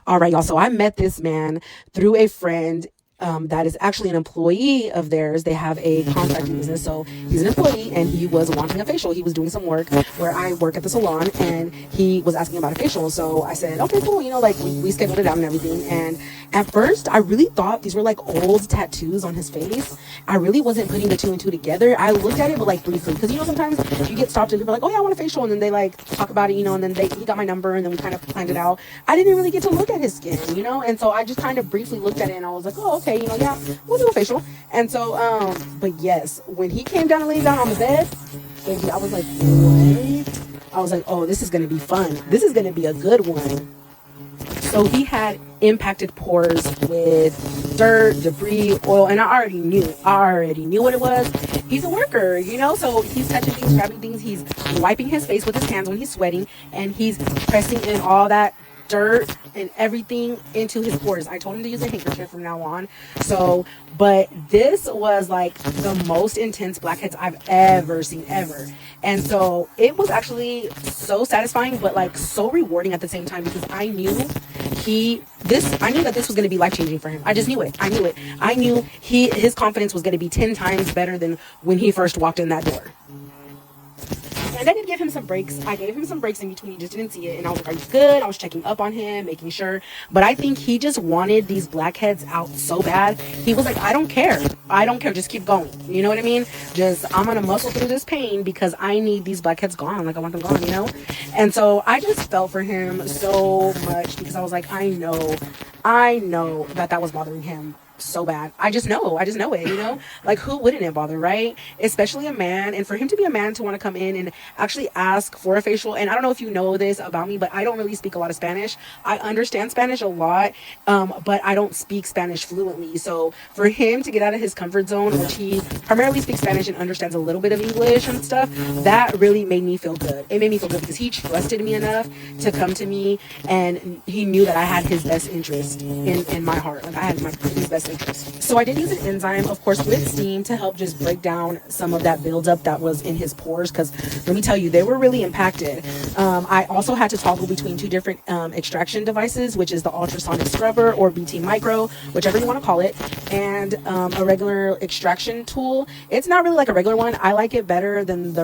All right, y'all. So I met this man through a friend that is actually an employee of theirs. They have a contracting business. So he's an employee and he was wanting a facial. He was doing some work where I work at the salon and he was asking about a facial. So I said, okay, cool. You know, like we scheduled it out and everything. And at first I really thought these were like old tattoos on his face. I really wasn't putting the two and two together. I looked at it, but like briefly, because you know, sometimes you get stopped and people are like, oh yeah, I want a facial. And then they like talk about it, you know, and then he got my number and then we kind of planned it out. I didn't really get to look at his skin, you know? And so I just kind of briefly looked at it and I was like, oh, okay, you know, yeah, we'll do a facial. And so, but yes, when he came down and laid down on the bed, baby, I was like, what? I was like, oh, this is going to be fun. This is going to be a good one. So he had impacted pores with dirt, debris, oil, and I already knew what it was. He's a worker, you know, so he's touching things, grabbing things. He's wiping his face with his hands when he's sweating, and he's pressing in all that dirt and everything into his pores. I told him to use a handkerchief from now on. So, but this was like the most intense blackheads I've ever seen, ever. And so it was actually so satisfying, but like so rewarding at the same time, because I knew that this was going to be life-changing for him. I just knew it. I knew his confidence was going to be 10 times better than when he first walked in that door. And I did give him some breaks. I gave him some breaks in between. He just didn't see it. And I was like, are you good? I was checking up on him, making sure. But I think he just wanted these blackheads out so bad. He was like, I don't care. Just keep going. You know what I mean? I'm going to muscle through this pain because I need these blackheads gone. Like, I want them gone, you know? And so I just felt for him so much, because I was like, I know that was bothering him so bad. I just know it, you know? Like, who wouldn't it bother, right? Especially a man. And for him to be a man to want to come in and actually ask for a facial. And I don't know if you know this about me, but I don't really speak a lot of Spanish. I understand Spanish a lot, but I don't speak Spanish fluently. So for him to get out of his comfort zone, which he primarily speaks Spanish and understands a little bit of English and stuff, that really made me feel good. It made me feel good because he trusted me enough to come to me, and he knew that I had his best interest in my heart. Like, I had his best interest. So I did use an enzyme, of course, with steam to help just break down some of that buildup that was in his pores, because let me tell you, they were really impacted. I also had to toggle between two different extraction devices, which is the ultrasonic scrubber, or BT micro, whichever you want to call it, and a regular extraction tool. It's not really like a regular one. I like it better than the